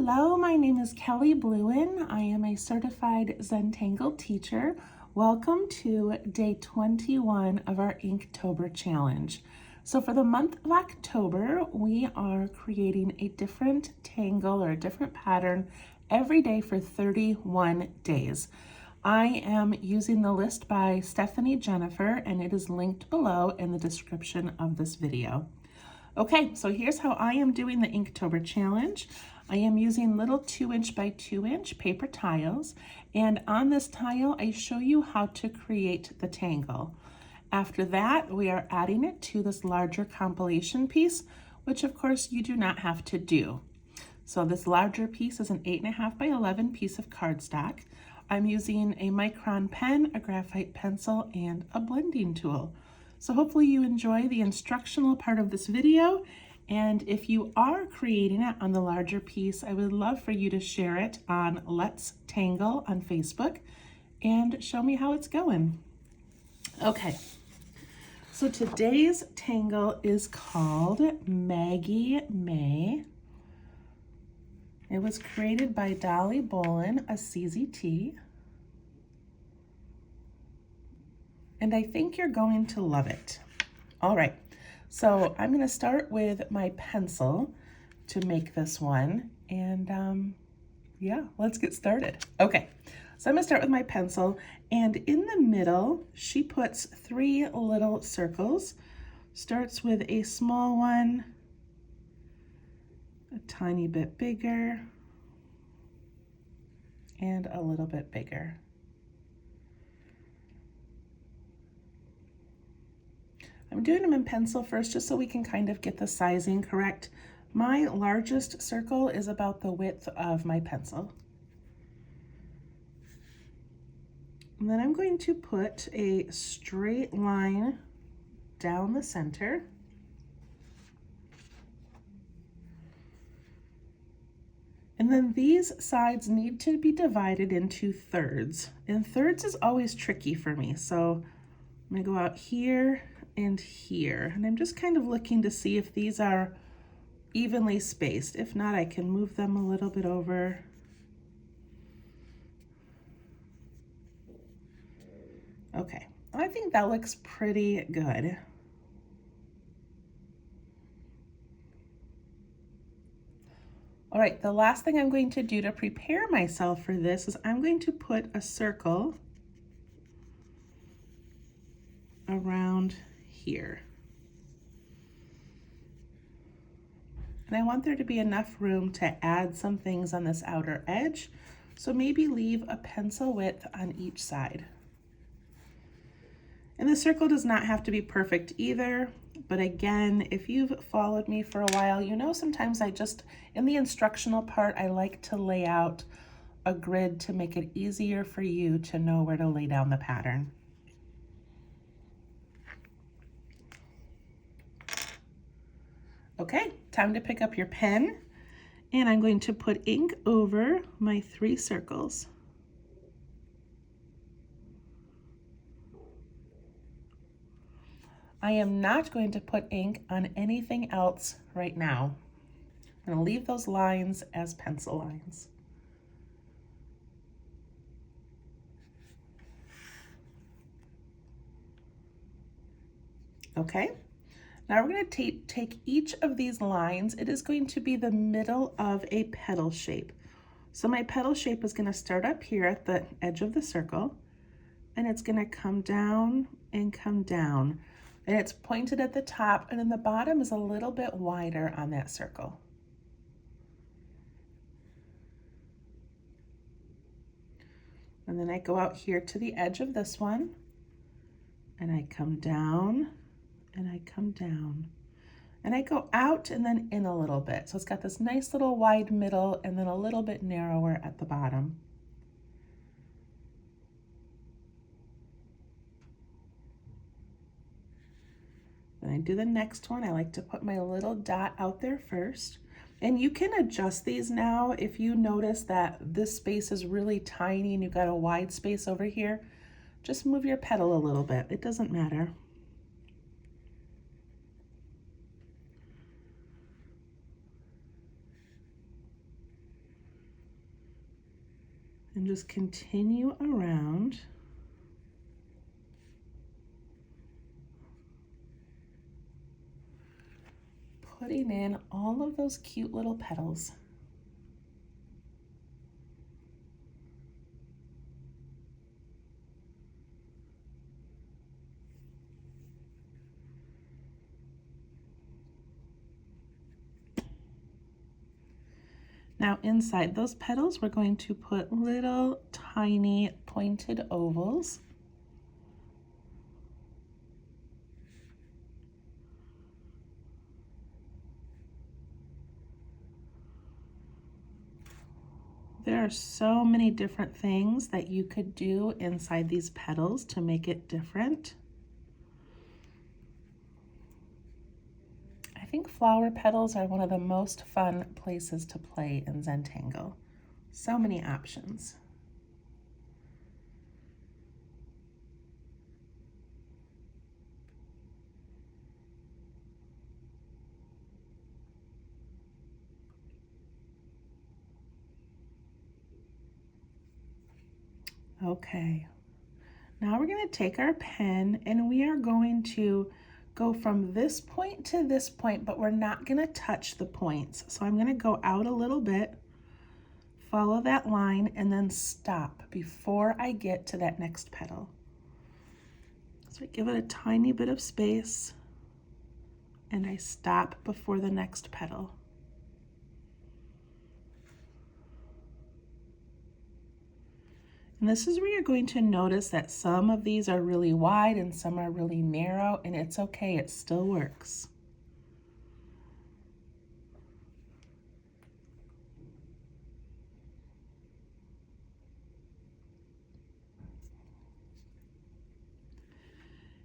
Hello, my name is Kelly Bluen. I am a certified Zentangle teacher. Welcome to day 21 of our Inktober challenge. So for the month of October, we are creating a different tangle or a different pattern every day for 31 days. I am using the list by Stephanie Jennifer, and it is linked below in the description of this video. Okay, so here's how I am doing the Inktober challenge. I am using little 2" by 2" paper tiles, and on this tile I show you how to create the tangle. After that, we are adding it to this larger compilation piece, which of course you do not have to do. So this larger piece is an 8.5 by 11 piece of cardstock. I'm using a micron pen, a graphite pencil, and a blending tool. So hopefully you enjoy the instructional part of this video, and if you are creating it on the larger piece, I would love for you to share it on Let's Tangle on Facebook and show me how it's going. Okay, so today's tangle is called Maggie May. It was created by Dolly Bolin, a CZT. And I think you're going to love it. All right, so I'm gonna start with my pencil to make this one. And yeah, let's get started. Okay, so I'm gonna start with my pencil, and in the middle, she puts 3 little circles. Starts with a small one, a tiny bit bigger, and a little bit bigger. I'm doing them in pencil first just so we can kind of get the sizing correct. My largest circle is about the width of my pencil. And then I'm going to put a straight line down the center. And then these sides need to be divided into thirds. And thirds is always tricky for me. So I'm gonna go out here and here. And I'm just kind of looking to see if these are evenly spaced. If not, I can move them a little bit over. Okay, I think that looks pretty good. All right, the last thing I'm going to do to prepare myself for this is I'm going to put a circle around here. And I want there to be enough room to add some things on this outer edge. So maybe leave a pencil width on each side. And the circle does not have to be perfect either. But again, if you've followed me for a while, you know sometimes in the instructional part, I like to lay out a grid to make it easier for you to know where to lay down the pattern. Okay, time to pick up your pen, and I'm going to put ink over my 3 circles. I am not going to put ink on anything else right now. I'm going to leave those lines as pencil lines. Okay. Now we're going to take each of these lines. It is going to be the middle of a petal shape. So my petal shape is going to start up here at the edge of the circle, and it's going to come down and come down. And it's pointed at the top, and then the bottom is a little bit wider on that circle. And then I go out here to the edge of this one, and I come down, and I come down, and I go out and then in a little bit. So it's got this nice little wide middle and then a little bit narrower at the bottom. Then I do the next one. I like to put my little dot out there first. And you can adjust these now if you notice that this space is really tiny and you've got a wide space over here. Just move your petal a little bit. It doesn't matter. and just continue around. Putting in all of those cute little petals. Now inside those petals, we're going to put little tiny pointed ovals. There are so many different things that you could do inside these petals to make it different. I think flower petals are one of the most fun places to play in Zentangle. So many options. Okay, now we're going to take our pen and we are going to go from this point to this point, but we're not going to touch the points. So I'm going to go out a little bit, follow that line, and then stop before I get to that next petal. So I give it a tiny bit of space and I stop before the next petal. And this is where you're going to notice that some of these are really wide and some are really narrow, and it's okay, it still works.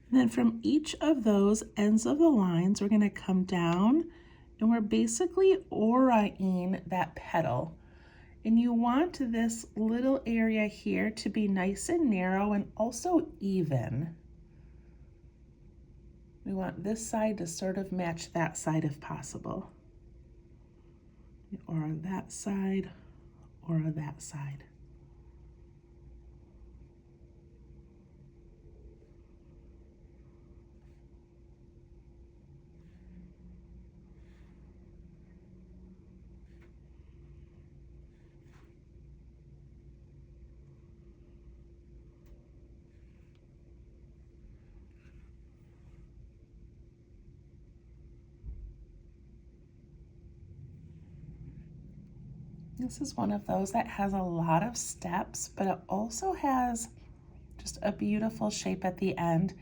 And then from each of those ends of the lines, we're going to come down and we're basically auraing that petal. And you want this little area here to be nice and narrow and also even. We want this side to sort of match that side if possible. Or that side, or that side. This is one of those that has a lot of steps, but it also has just a beautiful shape at the end.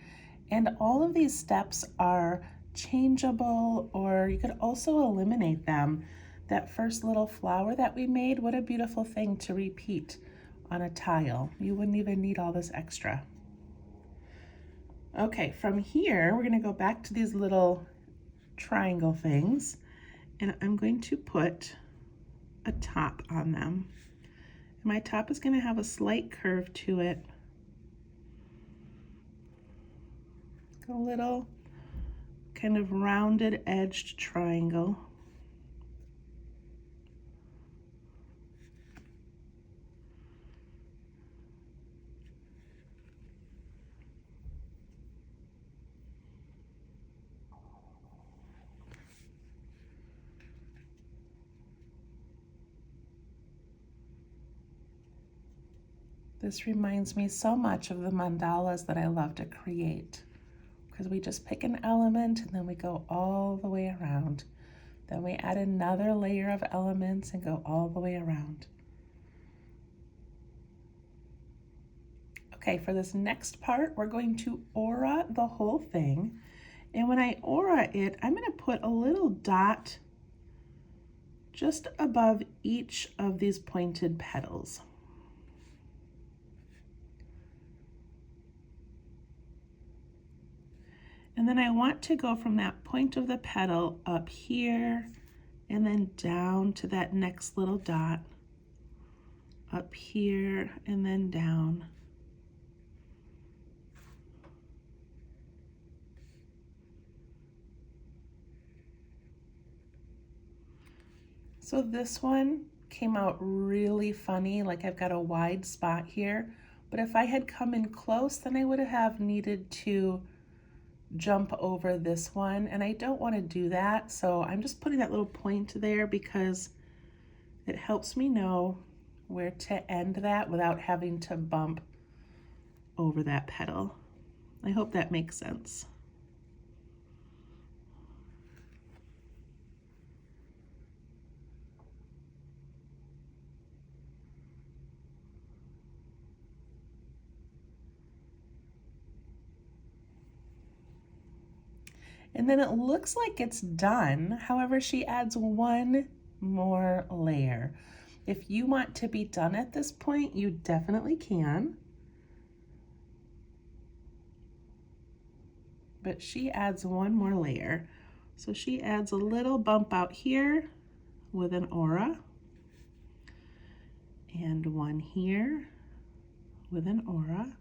And all of these steps are changeable, or you could also eliminate them. That first little flower that we made, what a beautiful thing to repeat on a tile. You wouldn't even need all this extra. Okay, from here, we're gonna go back to these little triangle things, and I'm going to put a top on them. My top is going to have a slight curve to it. A little kind of rounded edged triangle. This reminds me so much of the mandalas that I love to create, because we just pick an element and then we go all the way around. Then we add another layer of elements and go all the way around. Okay, for this next part, we're going to aura the whole thing. And when I aura it, I'm going to put a little dot just above each of these pointed petals. And then I want to go from that point of the petal up here and then down to that next little dot, up here and then down. So this one, came out really funny, like I've got a wide spot here. But if I had come in close, then I would have needed to jump over this one, and I don't want to do that. So I'm just putting that little point there because it helps me know where to end that without having to bump over that petal. I hope that makes sense. And then it looks like it's done. However, she adds one more layer. If you want to be done at this point, you definitely can. But she adds one more layer. So she adds a little bump out here with an aura, and one here with an aura.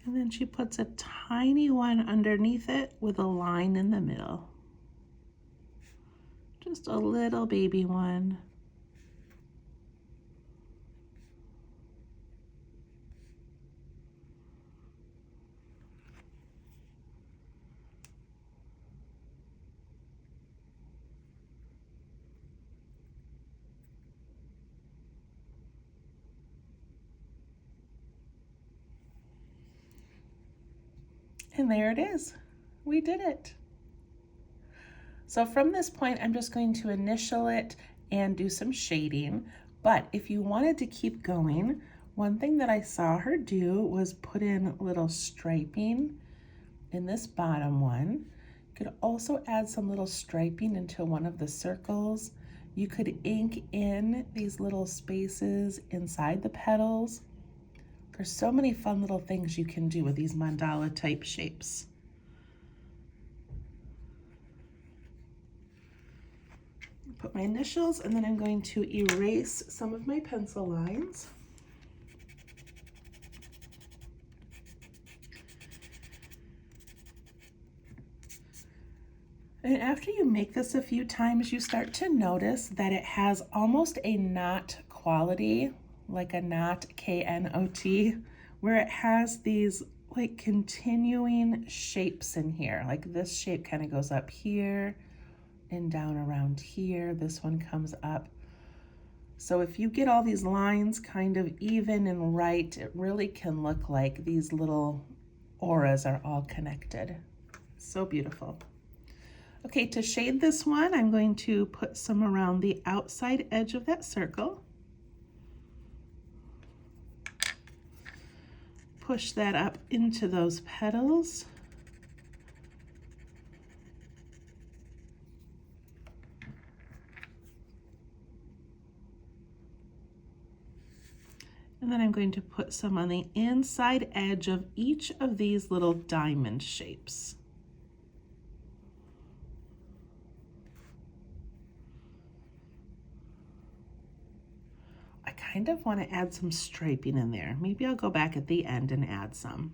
And then she puts a tiny one underneath it with a line in the middle. Just a little baby one. And there it is. We did it. So from this point, I'm just going to initial it and do some shading. But if you wanted to keep going, one thing that I saw her do was put in little striping in this bottom one. You could also add some little striping into one of the circles. You could ink in these little spaces inside the petals. There's so many fun little things you can do with these mandala type shapes. Put my initials, and then I'm going to erase some of my pencil lines. And after you make this a few times, you start to notice that it has almost a knot quality, like a knot, K-N-O-T, where it has these like continuing shapes in here. Like this shape kind of goes up here and down around here. This one comes up. So if you get all these lines kind of even and right, it really can look like these little auras are all connected. So beautiful. Okay, to shade this one, I'm going to put some around the outside edge of that circle. Push that up into those petals. And then I'm going to put some on the inside edge of each of these little diamond shapes. I kind of want to add some striping in there. Maybe I'll go back at the end and add some.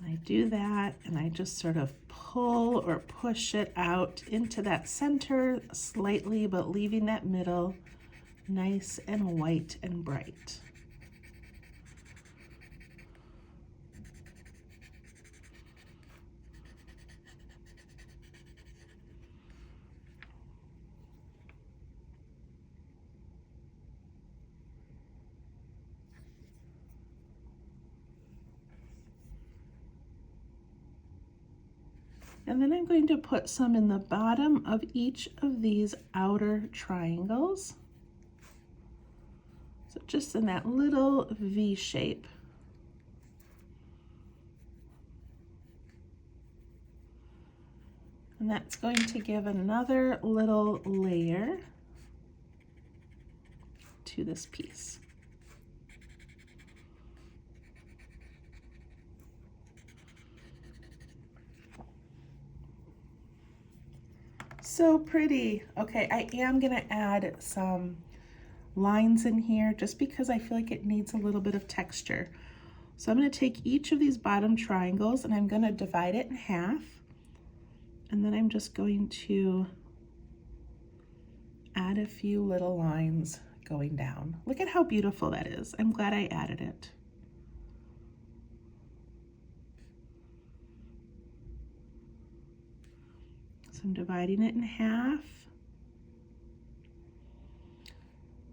And I do that, and I just sort of pull or push it out into that center slightly, but leaving that middle nice and white and bright. And then I'm going to put some in the bottom of each of these outer triangles. So just in that little V shape. And that's going to give another little layer to this piece. So pretty. Okay, I am gonna add some lines in here just because I feel like it needs a little bit of texture. So I'm gonna take each of these bottom triangles and I'm gonna divide it in half. And then I'm just going to add a few little lines going down. Look at how beautiful that is. I'm glad I added it. So I'm dividing it in half.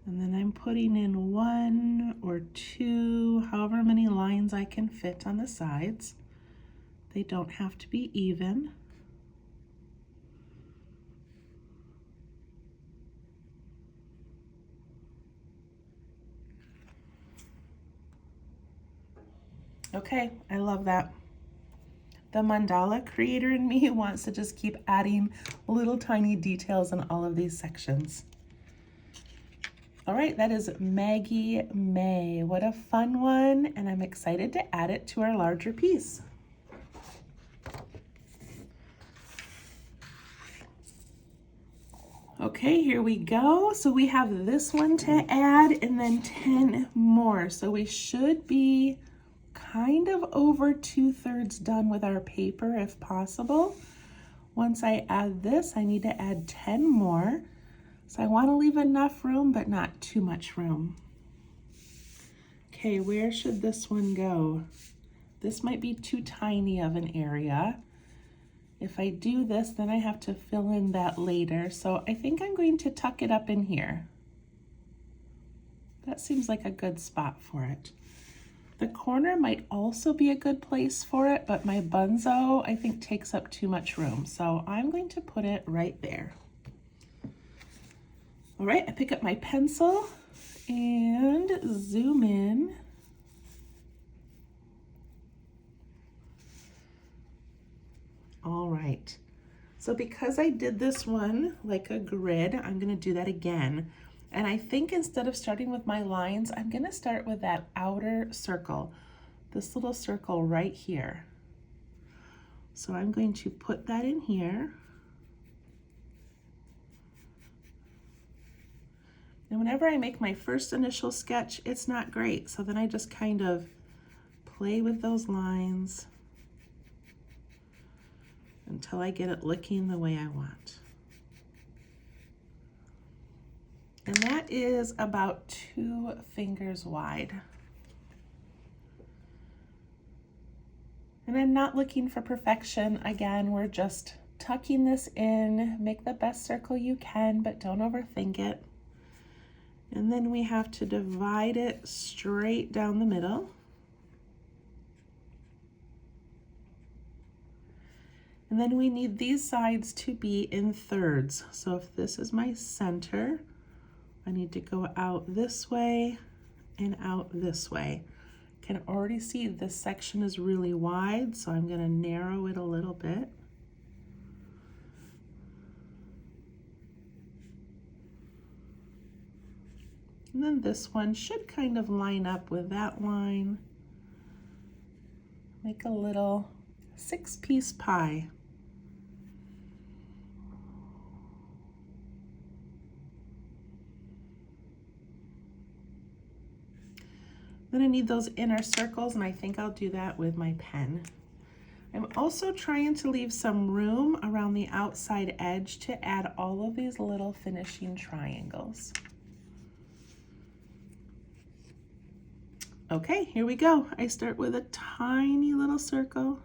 And then I'm putting in 1 or 2, however many lines I can fit on the sides. They don't have to be even. Okay, I love that. The mandala creator in me wants to just keep adding little tiny details in all of these sections. All right, that is Maggie May. What a fun one, and I'm excited to add it to our larger piece. Okay, here we go. So we have this one to add and then 10 more. So we should be kind of over 2/3 done with our paper if possible. Once I add this, I need to add 10 more. So I want to leave enough room, but not too much room. Okay, where should this one go? This might be too tiny of an area. If I do this, then I have to fill in that later. So I think I'm going to tuck it up in here. That seems like a good spot for it. The corner might also be a good place for it, but my bunzo, I think, takes up too much room. So I'm going to put it right there. All right, I pick up my pencil and zoom in. All right, so because I did this one like a grid, I'm gonna do that again. And I think instead of starting with my lines, I'm gonna start with that outer circle, this little circle right here. So I'm going to put that in here. And whenever I make my first initial sketch, it's not great. So then I just kind of play with those lines until I get it looking the way I want. And that is about 2 fingers wide. And I'm not looking for perfection. Again, we're just tucking this in, make the best circle you can, but don't overthink it. And then we have to divide it straight down the middle. And then we need these sides to be in thirds. So if this is my center, I need to go out this way and out this way. Can already see this section is really wide, so I'm going to narrow it a little bit. And then this one should kind of line up with that line. Make a little 6-piece pie. Then I need those inner circles, and I think I'll do that with my pen. I'm also trying to leave some room around the outside edge to add all of these little finishing triangles. Okay, here we go. I start with a tiny little circle,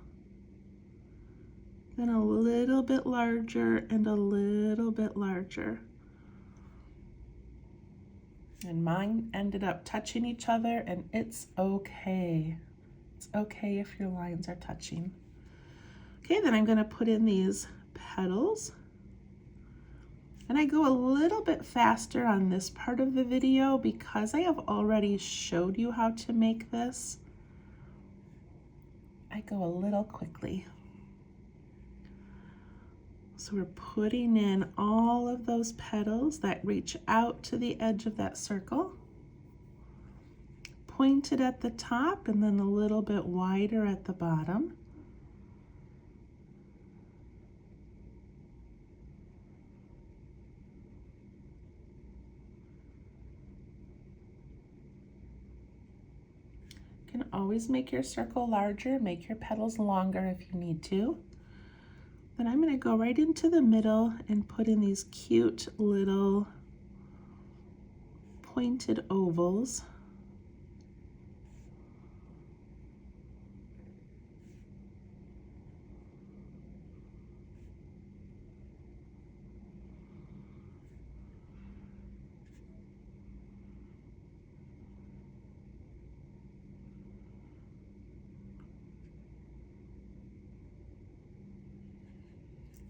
then a little bit larger and a little bit larger. And mine ended up touching each other, and it's okay. It's okay if your lines are touching. Okay, then I'm gonna put in these petals. And I go a little bit faster on this part of the video because I have already showed you how to make this. I go a little quickly. So So we're putting in all of those petals that reach out to the edge of that circle, pointed at the top and then a little bit wider at the bottom. You can always make your circle larger, make your petals longer if you need to. Then I'm going to go right into the middle and put in these cute little pointed ovals.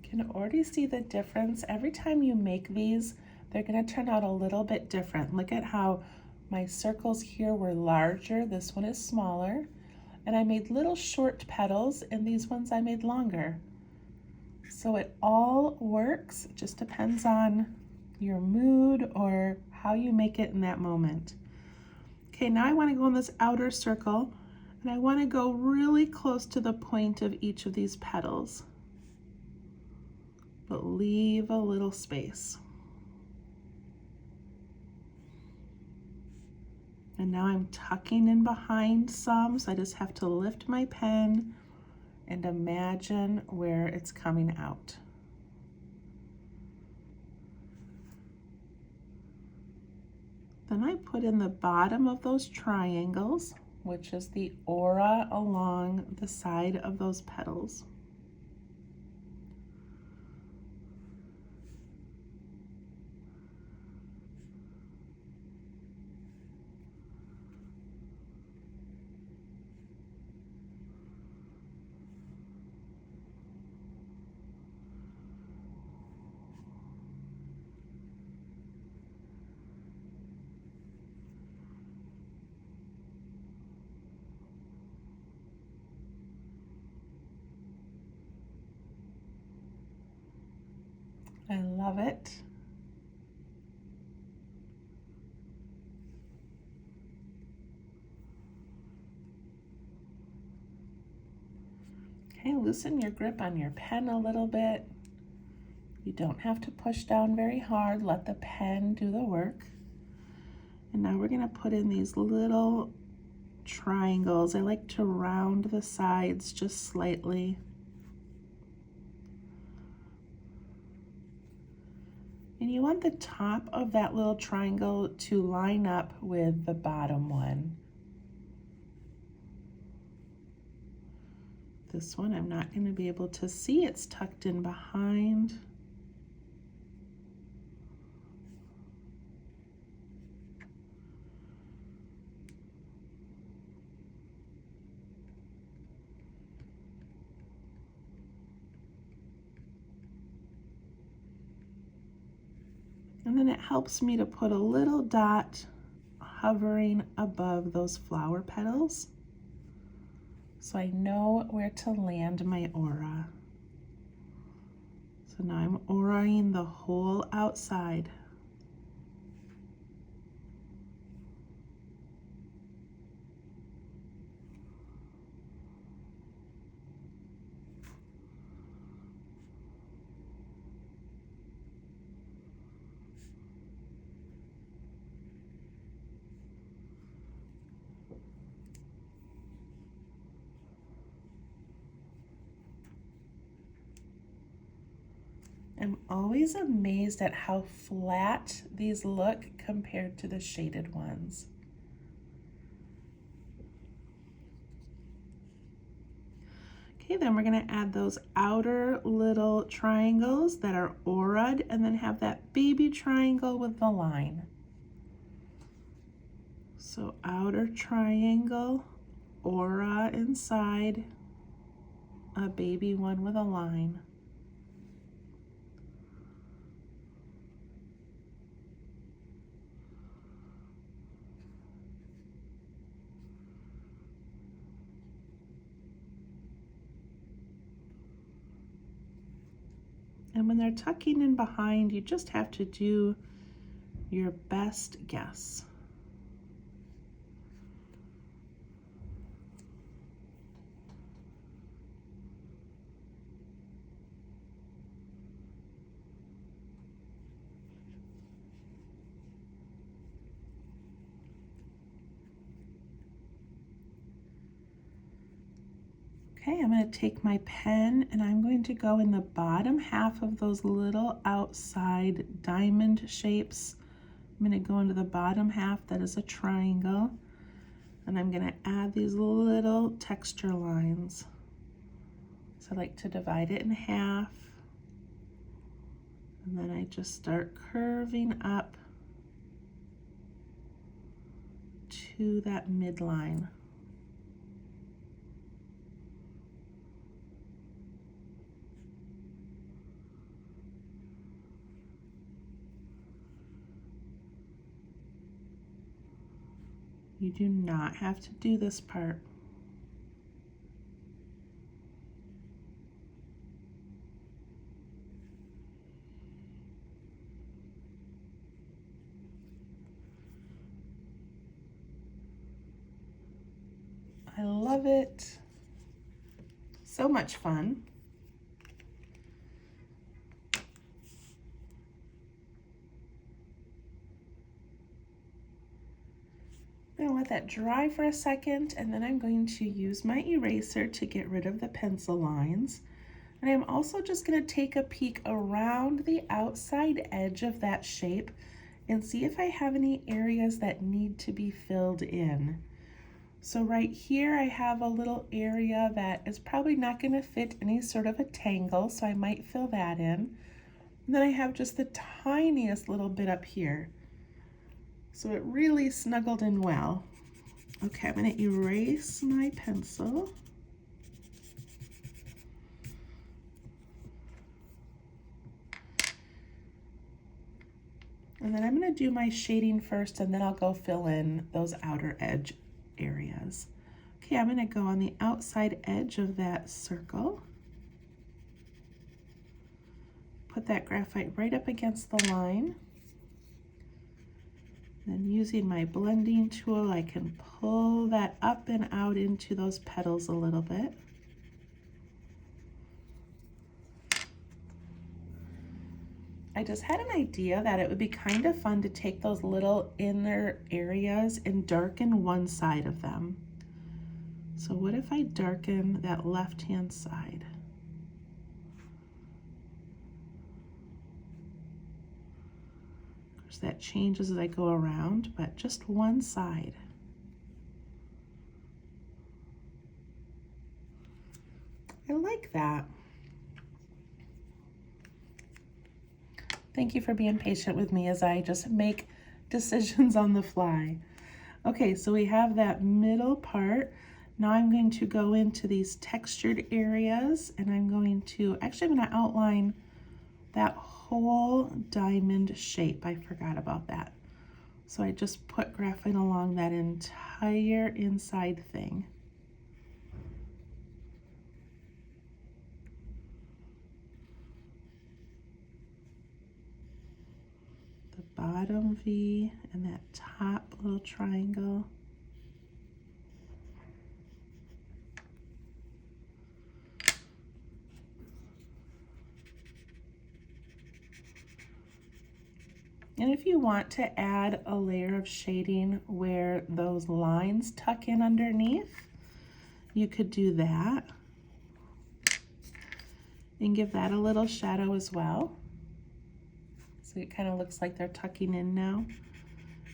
You can already see the difference. Every time you make these, they're going to turn out a little bit different. Look at how my circles here were larger. This one is smaller. And I made little short petals, and these ones I made longer. So it all works. It just depends on your mood or how you make it in that moment. Okay, now I want to go in this outer circle, and I want to go really close to the point of each of these petals, but leave a little space. And now I'm tucking in behind some, so I just have to lift my pen and imagine where it's coming out. Then I put in the bottom of those triangles, which is the aura along the side of those petals. I love it. Okay, loosen your grip on your pen a little bit. You don't have to push down very hard. Let the pen do the work. And now we're going to put in these little triangles. I like to round the sides just slightly. And you want the top of that little triangle to line up with the bottom one. This one I'm not going to be able to see. It's tucked in behind. And then it helps me to put a little dot hovering above those flower petals, so I know where to land my aura. So now I'm auraing the whole outside. I'm always amazed at how flat these look compared to the shaded ones. Okay, then we're going to add those outer little triangles that are auraed, and then have that baby triangle with the line. So outer triangle, aura inside, a baby one with a line. And when they're tucking in behind, you just have to do your best guess. Okay, I'm going to take my pen and I'm going to go in the bottom half of those little outside diamond shapes. I'm going to go into the bottom half that is a triangle, and I'm going to add these little texture lines. So I like to divide it in half, and then I just start curving up to that midline. You do not have to do this part. I love it. So much fun. I'm going to let that dry for a second, and then I'm going to use my eraser to get rid of the pencil lines. And I'm also just going to take a peek around the outside edge of that shape and see if I have any areas that need to be filled in. So right here I have a little area that is probably not going to fit any sort of a tangle, so I might fill that in. And then I have just the tiniest little bit up here. So it really snuggled in well. Okay, I'm going to erase my pencil. And then I'm going to do my shading first, and then I'll go fill in those outer edge areas. Okay, I'm going to go on the outside edge of that circle. Put that graphite right up against the line. And using my blending tool, I can pull that up and out into those petals a little bit. I just had an idea that it would be kind of fun to take those little inner areas and darken one side of them. So what if I darken that left-hand side? Of course, that changes as I go around, but just one side. I like that. Thank you for being patient with me as I just make decisions on the fly. Okay, so we have that middle part. Now I'm going to go into these textured areas, and I'm going to outline that whole diamond shape. I forgot about that. So I just put graphite along that entire inside thing. The bottom V and that top little triangle. And if you want to add a layer of shading where those lines tuck in underneath, you could do that and give that a little shadow as well. So it kind of looks like they're tucking in now.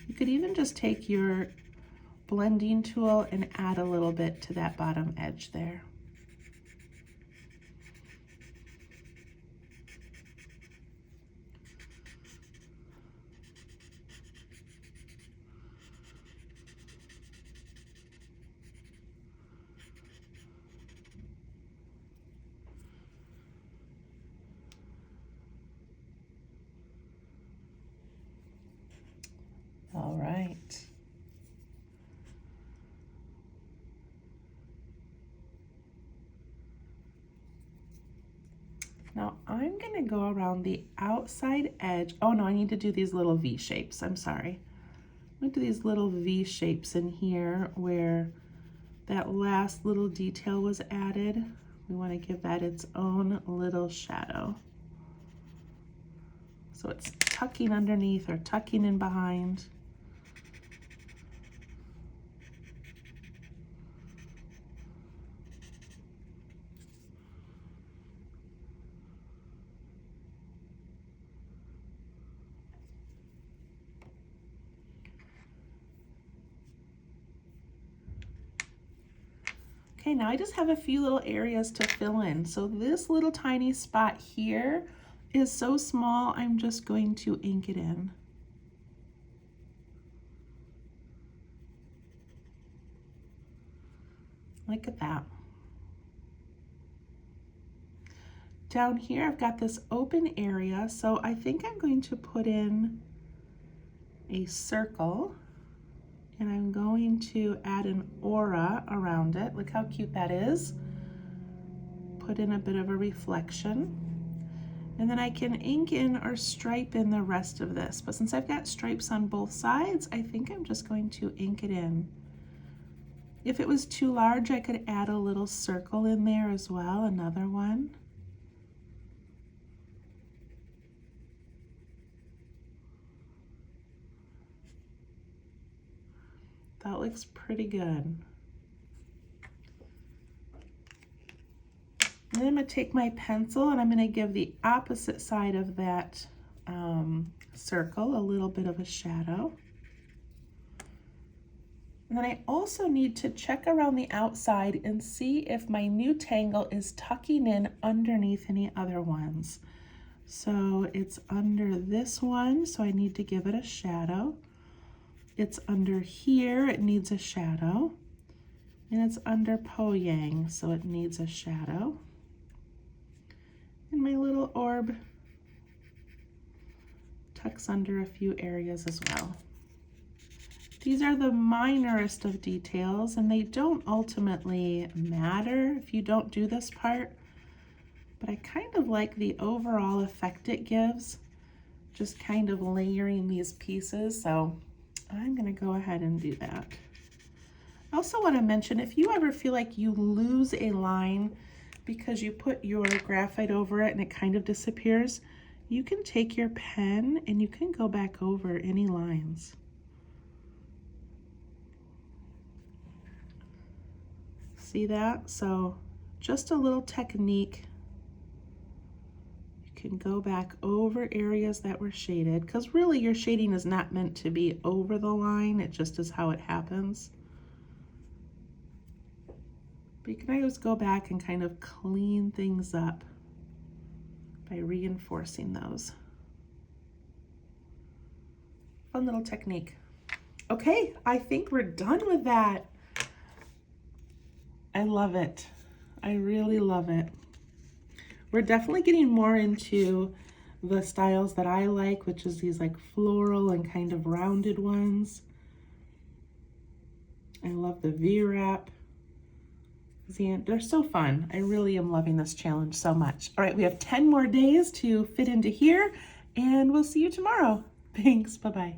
You could even just take your blending tool and add a little bit to that bottom edge there. All right. Now I'm gonna go around the outside edge. Oh no, I need to do these little V shapes, I'm sorry. I'm gonna do these little V shapes in here where that last little detail was added. We wanna give that its own little shadow. So it's tucking underneath or tucking in behind. Okay, now I just have a few little areas to fill in. So this little tiny spot here is so small, I'm just going to ink it in. Look at that. Down here, I've got this open area, so I think I'm going to put in a circle. And I'm going to add an aura around it. Look how cute that is. Put in a bit of a reflection. And then I can ink in or stripe in the rest of this. But since I've got stripes on both sides, I think I'm just going to ink it in. If it was too large, I could add a little circle in there as well, another one. That looks pretty good. And then I'm going to take my pencil and I'm going to give the opposite side of that circle a little bit of a shadow. And then I also need to check around the outside and see if my new tangle is tucking in underneath any other ones. So it's under this one, so I need to give it a shadow. It's under here, it needs a shadow. And it's under Po Yang, so it needs a shadow. And my little orb tucks under a few areas as well. These are the minorest of details, and they don't ultimately matter if you don't do this part, but I kind of like the overall effect it gives, just kind of layering these pieces, so I'm gonna go ahead and do that. I also wanna mention, if you ever feel like you lose a line because you put your graphite over it and it kind of disappears, you can take your pen and you can go back over any lines. See that? So just a little technique. You can go back over areas that were shaded, because really your shading is not meant to be over the line, it just is how it happens. But you can always go back and kind of clean things up by reinforcing those. Fun little technique. Okay, I think we're done with that. I love it. I really love it. We're definitely getting more into the styles that I like, which is these like floral and kind of rounded ones. I love the V-wrap. They're so fun. I really am loving this challenge so much. All right, we have 10 more days to fit into here, and we'll see you tomorrow. Thanks, bye-bye.